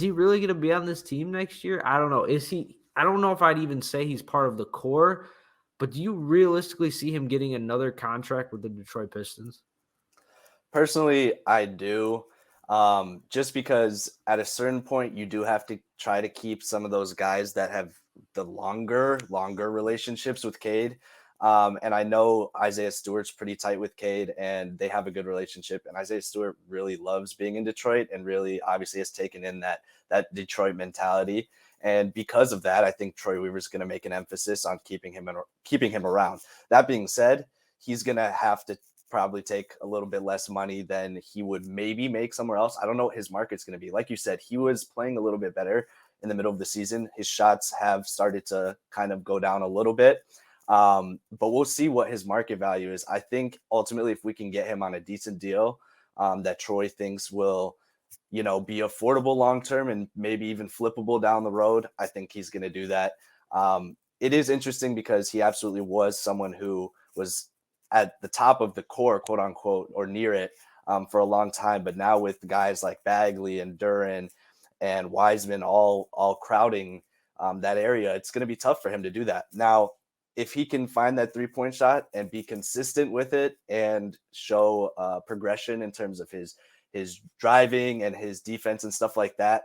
he really going to be on this team next year? I don't know. I don't know if I'd even say he's part of the core, but do you realistically see him getting another contract with the Detroit Pistons? Personally, I do. Just because at a certain point you do have to try to keep some of those guys that have the longer relationships with Cade. And I know Isaiah Stewart's pretty tight with Cade and they have a good relationship. And Isaiah Stewart really loves being in Detroit and really obviously has taken in that Detroit mentality. And because of that, I think Troy Weaver's going to make an emphasis on keeping him around. That being said, he's going to have to probably take a little bit less money than he would maybe make somewhere else. I don't know what his market's going to be. Like you said, he was playing a little bit better in the middle of the season. His shots have started to kind of go down a little bit. But we'll see what his market value is. I think ultimately, if we can get him on a decent deal that Troy thinks will, be affordable long-term and maybe even flippable down the road, I think he's going to do that. It is interesting because he absolutely was someone who was at the top of the core, quote unquote, or near it for a long time. But now with guys like Bagley and Duran and Wiseman all crowding that area, it's going to be tough for him to do that. Now, if he can find that 3-point shot and be consistent with it and show progression in terms of his driving and his defense and stuff like that,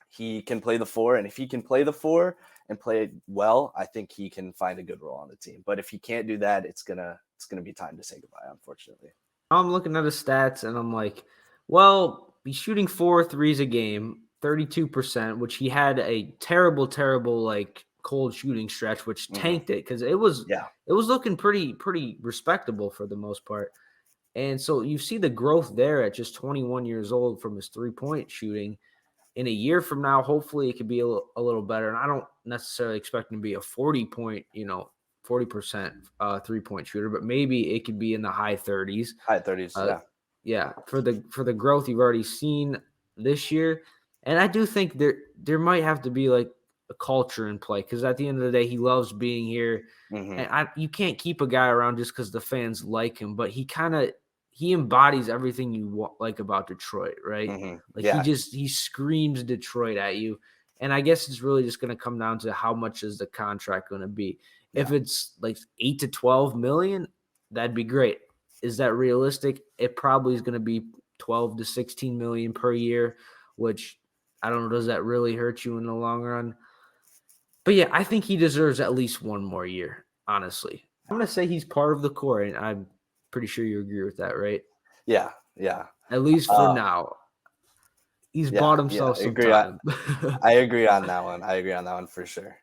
he can play the 4. And if he can play the 4 and play it well, I think he can find a good role on the team. But if he can't do that, it's gonna be time to say goodbye, unfortunately. I'm looking at his stats and I'm like, well, he's shooting 4 threes a game, 32%, which he had a terrible, like cold shooting stretch, which tanked it because it was looking pretty respectable for the most part. And so you see the growth there at just 21 years old from his 3-point shooting. In a year from now, hopefully it could be a little better. And I don't necessarily expect him to be a 40% 3-point shooter, but maybe it could be in the high 30s. High 30s, yeah. For the growth you've already seen this year. And I do think there might have to be like a culture in play because at the end of the day, he loves being here. And you can't keep a guy around just because the fans like him, but he embodies everything you like about Detroit, right? He screams Detroit at you. And I guess it's really just going to come down to how much is the contract going to be. Yeah. If it's like 8 to 12 million, that'd be great. Is that realistic? It probably is going to be 12 to 16 million per year, which I don't know. Does that really hurt you in the long run? But yeah, I think he deserves at least one more year, honestly. I'm going to say he's part of the core, and I'm pretty sure you agree with that, right? Yeah. At least for now. He's bought himself some time. I agree on that one. For sure.